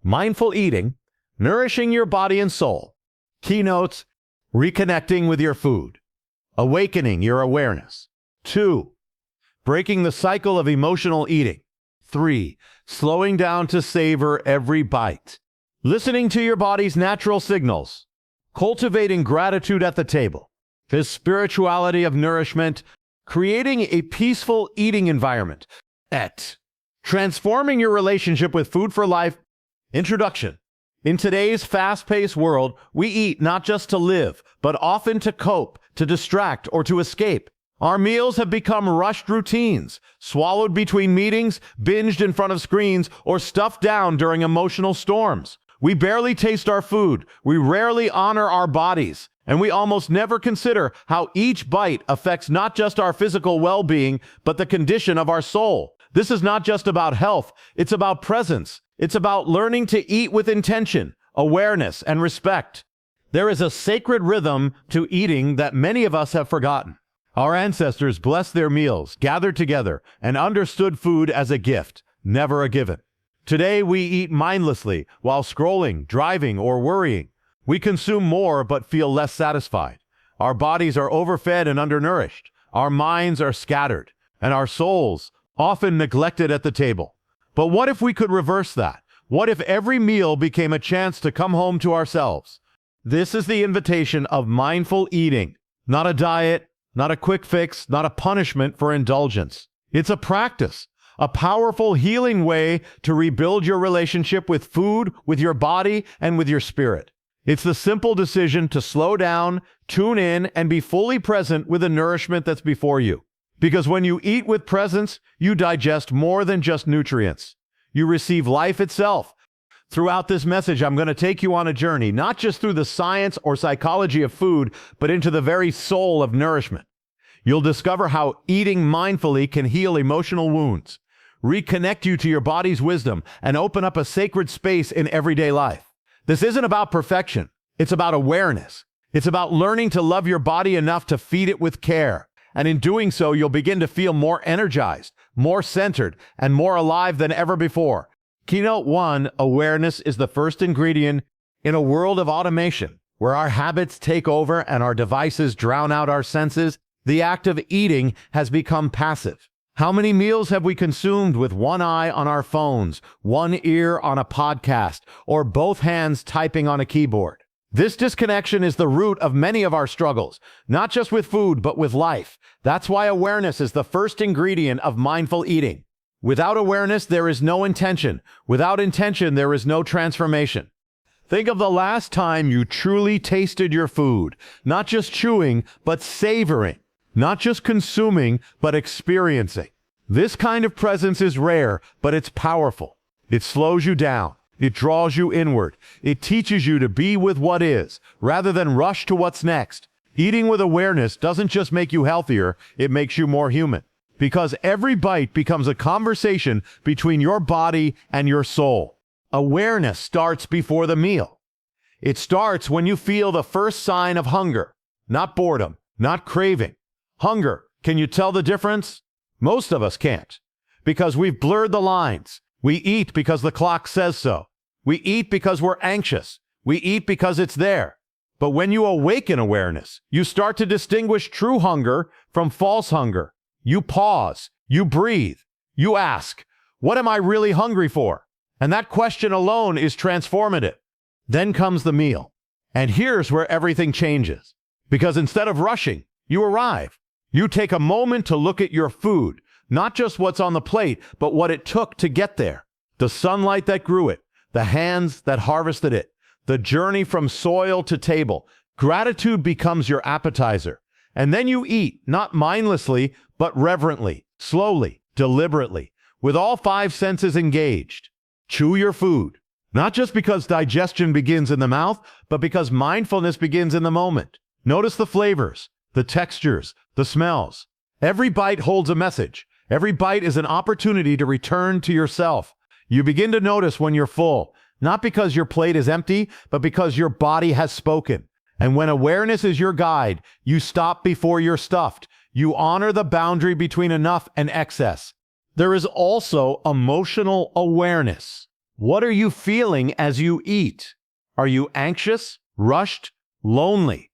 Mindful Eating, Nourishing Your Body and Soul. Keynotes, Reconnecting with Your Food. Awakening Your Awareness. 2. Breaking the Cycle of Emotional Eating. 3. Slowing down to savor every bite. Listening to your body's natural signals. Cultivating gratitude at the table. The spirituality of nourishment. Creating a peaceful eating environment. Transforming your relationship with food for life. Introduction. In today's fast-paced world, we eat not just to live, but often to cope, to distract, or to escape. Our meals have become rushed routines, swallowed between meetings, binged in front of screens, or stuffed down during emotional storms. We barely taste our food, we rarely honor our bodies, and we almost never consider how each bite affects not just our physical well-being, but the condition of our soul. This is not just about health, it's about presence. It's about learning to eat with intention, awareness, and respect. There is a sacred rhythm to eating that many of us have forgotten. Our ancestors blessed their meals, gathered together, and understood food as a gift, never a given. Today we eat mindlessly while scrolling, driving, or worrying. We consume more but feel less satisfied. Our bodies are overfed and undernourished. Our minds are scattered, and our souls often neglected at the table. But what if we could reverse that? What if every meal became a chance to come home to ourselves? This is the invitation of mindful eating, not a diet, not a quick fix, not a punishment for indulgence. It's a practice, a powerful healing way to rebuild your relationship with food, with your body, and with your spirit. It's the simple decision to slow down, tune in, and be fully present with the nourishment that's before you. Because when you eat with presence, you digest more than just nutrients. You receive life itself. Throughout this message, I'm going to take you on a journey, not just through the science or psychology of food, but into the very soul of nourishment. You'll discover how eating mindfully can heal emotional wounds, reconnect you to your body's wisdom, and open up a sacred space in everyday life. This isn't about perfection. It's about awareness. It's about learning to love your body enough to feed it with care. And in doing so, you'll begin to feel more energized, more centered, and more alive than ever before. Keynote 1, awareness is the first ingredient in a world of automation, where our habits take over and our devices drown out our senses. The act of eating has become passive. How many meals have we consumed with one eye on our phones, one ear on a podcast, or both hands typing on a keyboard? This disconnection is the root of many of our struggles, not just with food, but with life. That's why awareness is the first ingredient of mindful eating. Without awareness, there is no intention. Without intention, there is no transformation. Think of the last time you truly tasted your food, not just chewing, but savoring, not just consuming, but experiencing. This kind of presence is rare, but it's powerful. It slows you down. It draws you inward. It teaches you to be with what is, rather than rush to what's next. Eating with awareness doesn't just make you healthier, it makes you more human. Because every bite becomes a conversation between your body and your soul. Awareness starts before the meal. It starts when you feel the first sign of hunger, not boredom, not craving. Hunger, can you tell the difference? Most of us can't, because we've blurred the lines. We eat because the clock says so. We eat because we're anxious. We eat because it's there. But when you awaken awareness, you start to distinguish true hunger from false hunger. You pause, you breathe, you ask, what am I really hungry for? And that question alone is transformative. Then comes the meal. And here's where everything changes. Because instead of rushing, you arrive. You take a moment to look at your food, not just what's on the plate, but what it took to get there. The sunlight that grew it, the hands that harvested it, the journey from soil to table. Gratitude becomes your appetizer. And then you eat, not mindlessly, but reverently, slowly, deliberately, with all 5 senses engaged. Chew your food, not just because digestion begins in the mouth, but because mindfulness begins in the moment. Notice the flavors, the textures, the smells. Every bite holds a message. Every bite is an opportunity to return to yourself. You begin to notice when you're full, not because your plate is empty, but because your body has spoken. And when awareness is your guide, you stop before you're stuffed. You honor the boundary between enough and excess. There is also emotional awareness. What are you feeling as you eat? Are you anxious, rushed, lonely?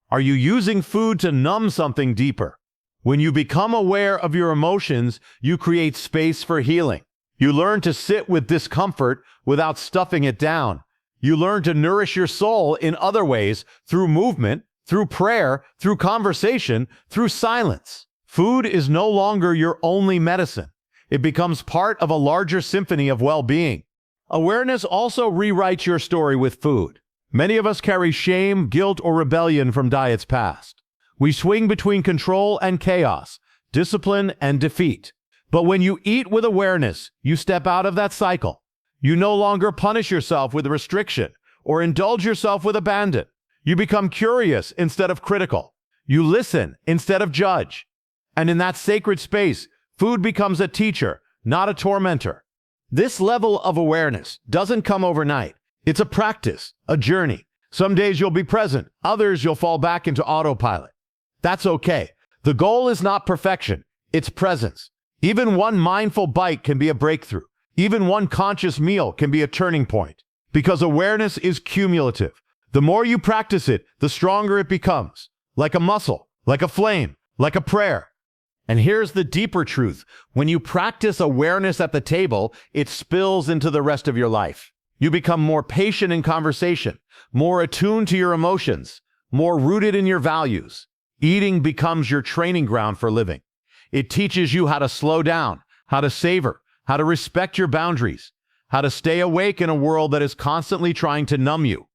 Are you using food to numb something deeper? When you become aware of your emotions, you create space for healing. You learn to sit with discomfort without stuffing it down. You learn to nourish your soul in other ways, through movement, through prayer, through conversation, through silence. Food is no longer your only medicine. It becomes part of a larger symphony of well-being. Awareness also rewrites your story with food. Many of us carry shame, guilt, or rebellion from diets past. We swing between control and chaos, discipline and defeat. But when you eat with awareness, you step out of that cycle. You no longer punish yourself with restriction or indulge yourself with abandon. You become curious instead of critical. You listen instead of judge. And in that sacred space, food becomes a teacher, not a tormentor. This level of awareness doesn't come overnight. It's a practice, a journey. Some days you'll be present, others you'll fall back into autopilot. That's okay. The goal is not perfection, it's presence. Even one mindful bite can be a breakthrough. Even one conscious meal can be a turning point. Because awareness is cumulative. The more you practice it, the stronger it becomes. Like a muscle, like a flame, like a prayer. And here's the deeper truth. When you practice awareness at the table, it spills into the rest of your life. You become more patient in conversation, more attuned to your emotions, more rooted in your values. Eating becomes your training ground for living. It teaches you how to slow down, how to savor, how to respect your boundaries, how to stay awake in a world that is constantly trying to numb you.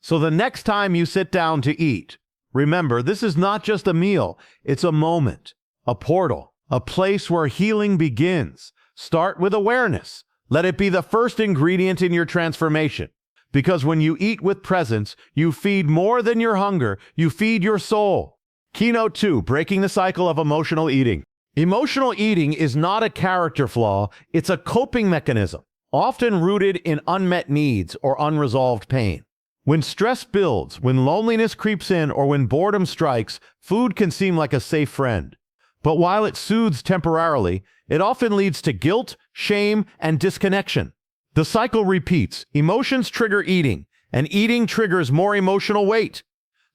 So the next time you sit down to eat, remember, this is not just a meal, it's a moment, a portal, a place where healing begins. Start with awareness. Let it be the first ingredient in your transformation. Because when you eat with presence, you feed more than your hunger, you feed your soul. Keynote 2, Breaking the Cycle of Emotional Eating. Emotional eating is not a character flaw, it's a coping mechanism, often rooted in unmet needs or unresolved pain. When stress builds, when loneliness creeps in, or when boredom strikes, food can seem like a safe friend. But while it soothes temporarily, it often leads to guilt, shame, and disconnection. The cycle repeats. Emotions trigger eating, and eating triggers more emotional weight.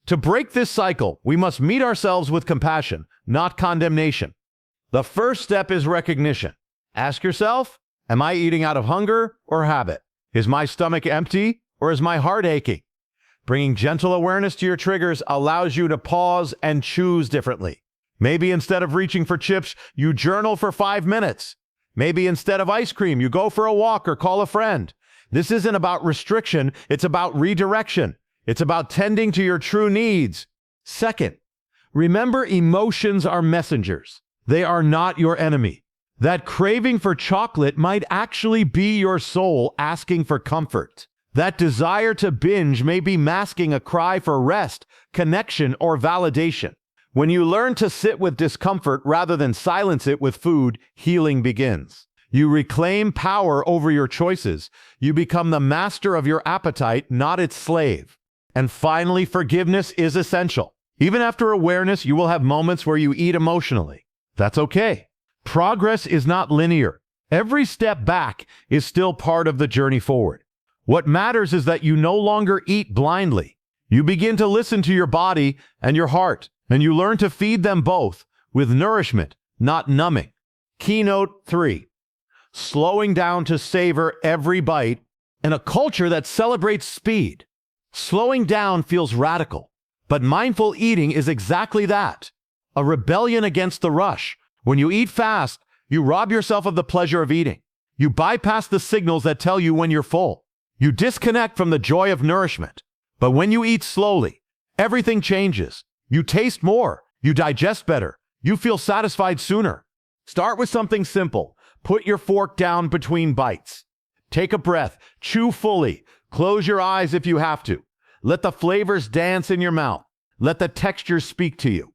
To break this cycle, we must meet ourselves with compassion, not condemnation. The first step is recognition. Ask yourself, am I eating out of hunger or habit? Is my stomach empty or is my heart aching? Bringing gentle awareness to your triggers allows you to pause and choose differently. Maybe instead of reaching for chips, you journal for 5 minutes. Maybe instead of ice cream, you go for a walk or call a friend. This isn't about restriction, it's about redirection. It's about tending to your true needs. Second, remember, emotions are messengers. They are not your enemy. That craving for chocolate might actually be your soul asking for comfort. That desire to binge may be masking a cry for rest, connection, or validation. When you learn to sit with discomfort rather than silence it with food, healing begins. You reclaim power over your choices. You become the master of your appetite, not its slave. And finally, forgiveness is essential. Even after awareness, you will have moments where you eat emotionally. That's okay. Progress is not linear. Every step back is still part of the journey forward. What matters is that you no longer eat blindly. You begin to listen to your body and your heart, and you learn to feed them both with nourishment, not numbing. Keynote 3. Slowing down to savor every bite in a culture that celebrates speed. Slowing down feels radical, but mindful eating is exactly that. A rebellion against the rush. When you eat fast, you rob yourself of the pleasure of eating. You bypass the signals that tell you when you're full. You disconnect from the joy of nourishment. But when you eat slowly, everything changes. You taste more. You digest better. You feel satisfied sooner. Start with something simple. Put your fork down between bites. Take a breath. Chew fully. Close your eyes if you have to. Let the flavors dance in your mouth. Let the textures speak to you.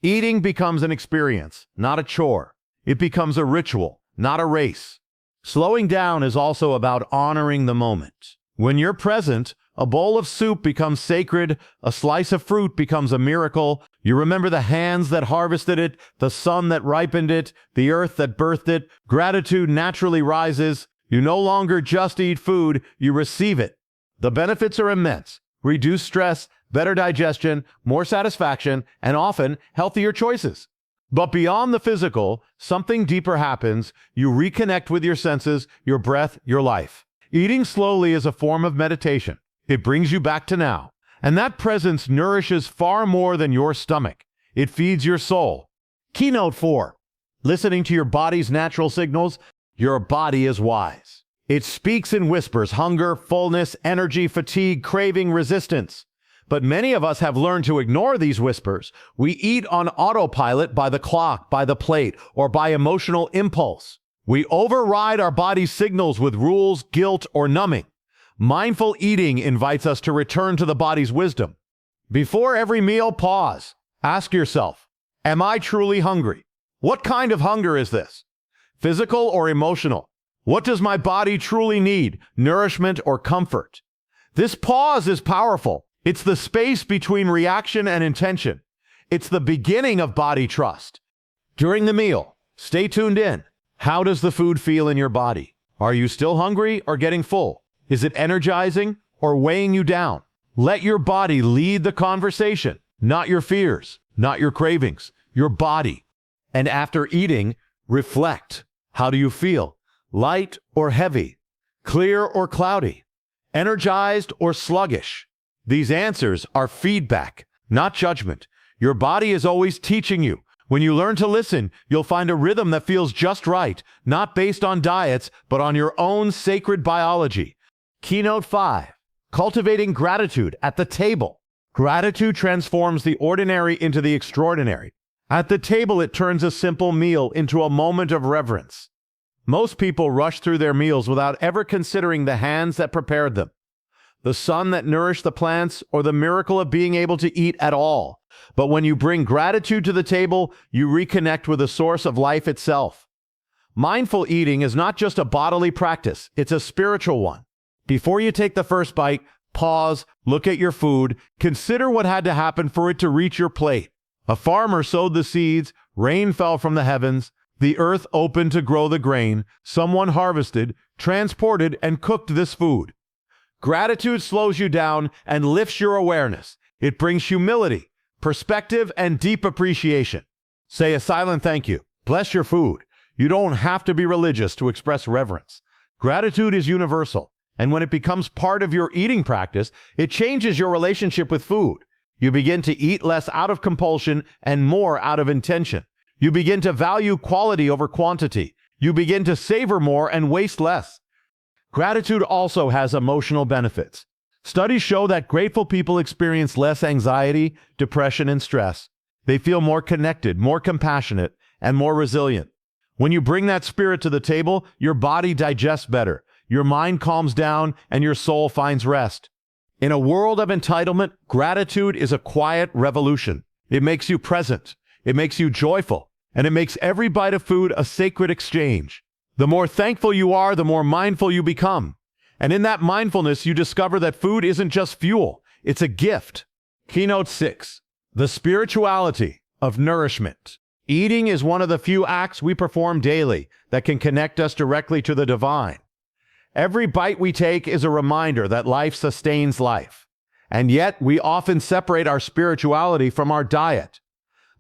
Eating becomes an experience, not a chore. It becomes a ritual, not a race. Slowing down is also about honoring the moment. When you're present, a bowl of soup becomes sacred, a slice of fruit becomes a miracle. You remember the hands that harvested it, the sun that ripened it, the earth that birthed it. Gratitude naturally rises. You no longer just eat food, you receive it. The benefits are immense. Reduced stress, better digestion, more satisfaction, and often healthier choices. But beyond the physical, something deeper happens. You reconnect with your senses, your breath, your life. Eating slowly is a form of meditation. It brings you back to now. And that presence nourishes far more than your stomach. It feeds your soul. Keynote 4. Listening to your body's natural signals. Your body is wise. It speaks in whispers: hunger, fullness, energy, fatigue, craving, resistance. But many of us have learned to ignore these whispers. We eat on autopilot, by the clock, by the plate, or by emotional impulse. We override our body's signals with rules, guilt, or numbing. Mindful eating invites us to return to the body's wisdom. Before every meal, pause. Ask yourself, am I truly hungry? What kind of hunger is this? Physical or emotional? What does my body truly need? Nourishment or comfort? This pause is powerful. It's the space between reaction and intention. It's the beginning of body trust. During the meal, stay tuned in. How does the food feel in your body? Are you still hungry or getting full? Is it energizing or weighing you down? Let your body lead the conversation, not your fears, not your cravings, your body. And after eating, reflect. How do you feel? Light or heavy? Clear or cloudy? Energized or sluggish? These answers are feedback, not judgment. Your body is always teaching you. When you learn to listen, you'll find a rhythm that feels just right, not based on diets, but on your own sacred biology. Keynote 5. Cultivating gratitude at the table. Gratitude transforms the ordinary into the extraordinary. At the table, it turns a simple meal into a moment of reverence. Most people rush through their meals without ever considering the hands that prepared them, the sun that nourished the plants, or the miracle of being able to eat at all. But when you bring gratitude to the table, you reconnect with the source of life itself. Mindful eating is not just a bodily practice, it's a spiritual one. Before you take the first bite, pause, look at your food, consider what had to happen for it to reach your plate. A farmer sowed the seeds, rain fell from the heavens, the earth opened to grow the grain, someone harvested, transported, and cooked this food. Gratitude slows you down and lifts your awareness. It brings humility, perspective, and deep appreciation. Say a silent thank you. Bless your food. You don't have to be religious to express reverence. Gratitude is universal, and when it becomes part of your eating practice, it changes your relationship with food. You begin to eat less out of compulsion and more out of intention. You begin to value quality over quantity. You begin to savor more and waste less. Gratitude also has emotional benefits. Studies show that grateful people experience less anxiety, depression, and stress. They feel more connected, more compassionate, and more resilient. When you bring that spirit to the table, your body digests better, your mind calms down, and your soul finds rest. In a world of entitlement, gratitude is a quiet revolution. It makes you present, it makes you joyful, and it makes every bite of food a sacred exchange. The more thankful you are, the more mindful you become. And in that mindfulness, you discover that food isn't just fuel, it's a gift. Keynote 6. The spirituality of nourishment. Eating is one of the few acts we perform daily that can connect us directly to the divine. Every bite we take is a reminder that life sustains life. And yet, we often separate our spirituality from our diet.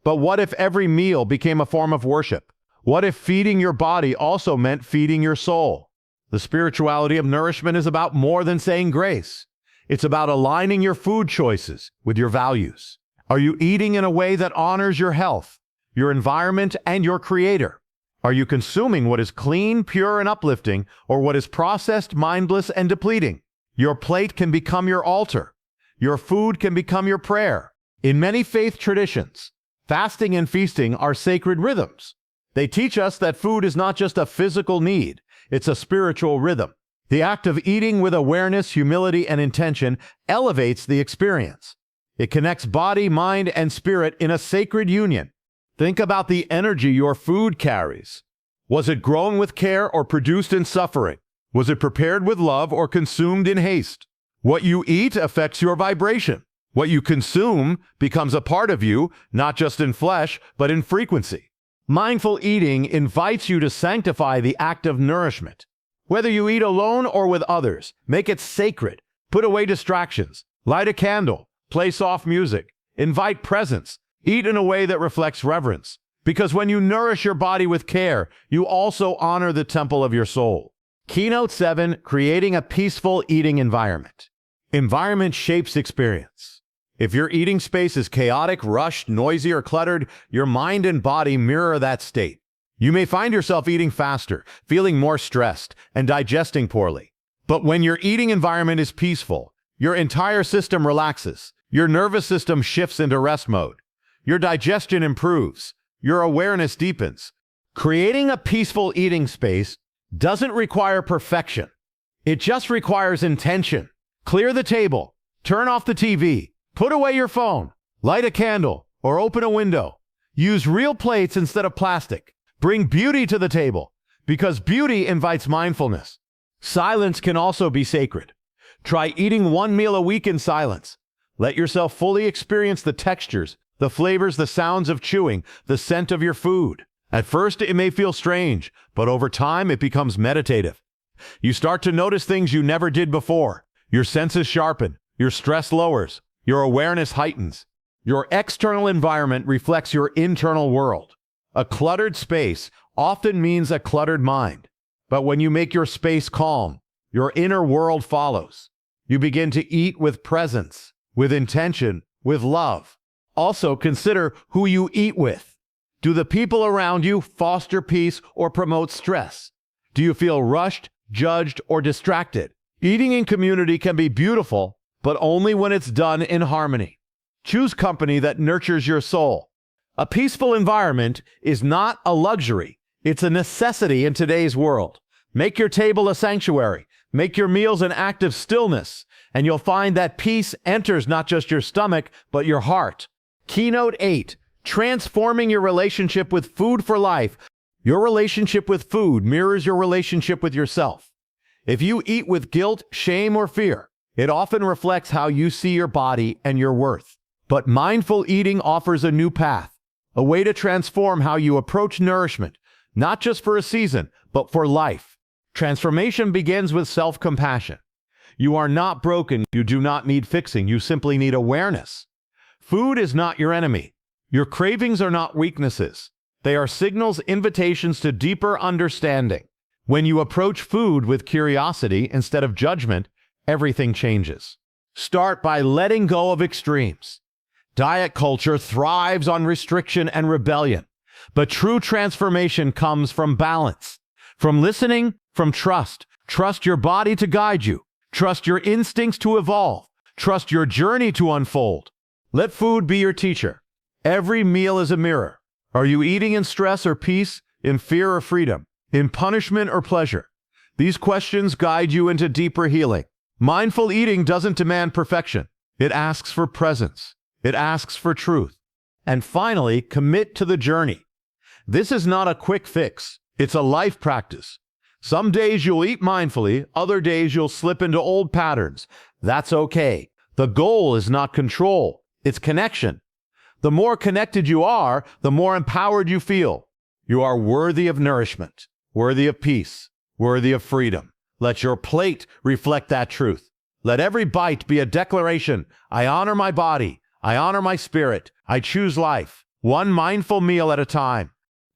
But what if every meal became a form of worship? What if feeding your body also meant feeding your soul? The spirituality of nourishment is about more than saying grace. It's about aligning your food choices with your values. Are you eating in a way that honors your health, your environment, and your creator? Are you consuming what is clean, pure, and uplifting, or what is processed, mindless, and depleting? Your plate can become your altar. Your food can become your prayer. In many faith traditions, fasting and feasting are sacred rhythms. They teach us that food is not just a physical need, it's a spiritual rhythm. The act of eating with awareness, humility, and intention elevates the experience. It connects body, mind, and spirit in a sacred union. Think about the energy your food carries. Was it grown with care or produced in suffering? Was it prepared with love or consumed in haste? What you eat affects your vibration. What you consume becomes a part of you, not just in flesh, but in frequency. Mindful eating invites you to sanctify the act of nourishment. Whether you eat alone or with others, make it sacred. Put away distractions. Light a candle. Play soft music. Invite presence. Eat in a way that reflects reverence. Because when you nourish your body with care, you also honor the temple of your soul. Keynote 7, Creating a Peaceful Eating Environment. Environment shapes experience. If your eating space is chaotic, rushed, noisy, or cluttered, your mind and body mirror that state. You may find yourself eating faster, feeling more stressed, and digesting poorly. But when your eating environment is peaceful, your entire system relaxes, your nervous system shifts into rest mode, your digestion improves, your awareness deepens. Creating a peaceful eating space doesn't require perfection. It just requires intention. Clear the table, turn off the TV, put away your phone, light a candle, or open a window. Use real plates instead of plastic. Bring beauty to the table, because beauty invites mindfulness. Silence can also be sacred. Try eating one meal a week in silence. Let yourself fully experience the textures, the flavors, the sounds of chewing, the scent of your food. At first, it may feel strange, but over time, it becomes meditative. You start to notice things you never did before. Your senses sharpen, your stress lowers, your awareness heightens. Your external environment reflects your internal world. A cluttered space often means a cluttered mind. But when you make your space calm, your inner world follows. You begin to eat with presence, with intention, with love. Also, consider who you eat with. Do the people around you foster peace or promote stress? Do you feel rushed, judged, or distracted? Eating in community can be beautiful, but only when it's done in harmony. Choose company that nurtures your soul. A peaceful environment is not a luxury. It's a necessity in today's world. Make your table a sanctuary. Make your meals an act of stillness, and you'll find that peace enters not just your stomach, but your heart. Keynote 8, Transforming Your Relationship with Food for Life. Your relationship with food mirrors your relationship with yourself. If you eat with guilt, shame, or fear, it often reflects how you see your body and your worth. But mindful eating offers a new path, a way to transform how you approach nourishment, not just for a season, but for life. Transformation begins with self-compassion. You are not broken. You do not need fixing. You simply need awareness. Food is not your enemy. Your cravings are not weaknesses. They are signals, invitations to deeper understanding. When you approach food with curiosity instead of judgment, everything changes. Start by letting go of extremes. Diet culture thrives on restriction and rebellion, but true transformation comes from balance, from listening, from trust. Trust your body to guide you. Trust your instincts to evolve. Trust your journey to unfold. Let food be your teacher. Every meal is a mirror. Are you eating in stress or peace, in fear or freedom, in punishment or pleasure? These questions guide you into deeper healing. Mindful eating doesn't demand perfection. It asks for presence. It asks for truth. And finally, commit to the journey. This is not a quick fix. It's a life practice. Some days you'll eat mindfully, other days you'll slip into old patterns. That's okay. The goal is not control, it's connection. The more connected you are, the more empowered you feel. You are worthy of nourishment, worthy of peace, worthy of freedom. Let your plate reflect that truth. Let every bite be a declaration. I honor my body. I honor my spirit. I choose life, one mindful meal at a time.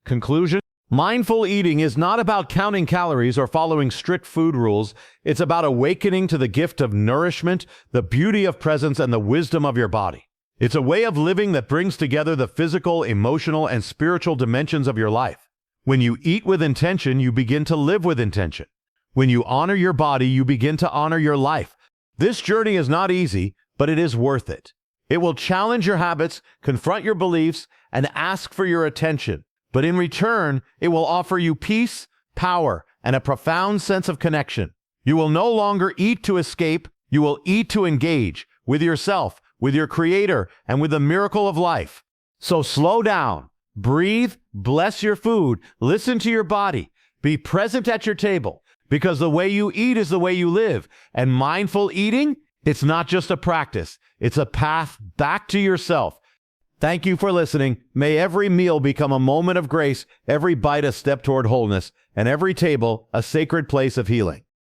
Conclusion: mindful eating is not about counting calories or following strict food rules. It's about awakening to the gift of nourishment, the beauty of presence, and the wisdom of your body. It's a way of living that brings together the physical, emotional, and spiritual dimensions of your life. When you eat with intention, you begin to live with intention. When you honor your body, you begin to honor your life. This journey is not easy, but it is worth it. It will challenge your habits, confront your beliefs, and ask for your attention. But in return, it will offer you peace, power, and a profound sense of connection. You will no longer eat to escape. You will eat to engage with yourself, with your Creator, and with the miracle of life. So slow down, breathe, bless your food, listen to your body, be present at your table, because the way you eat is the way you live. And mindful eating, it's not just a practice, it's a path back to yourself. Thank you for listening. May every meal become a moment of grace, every bite a step toward wholeness, and every table a sacred place of healing.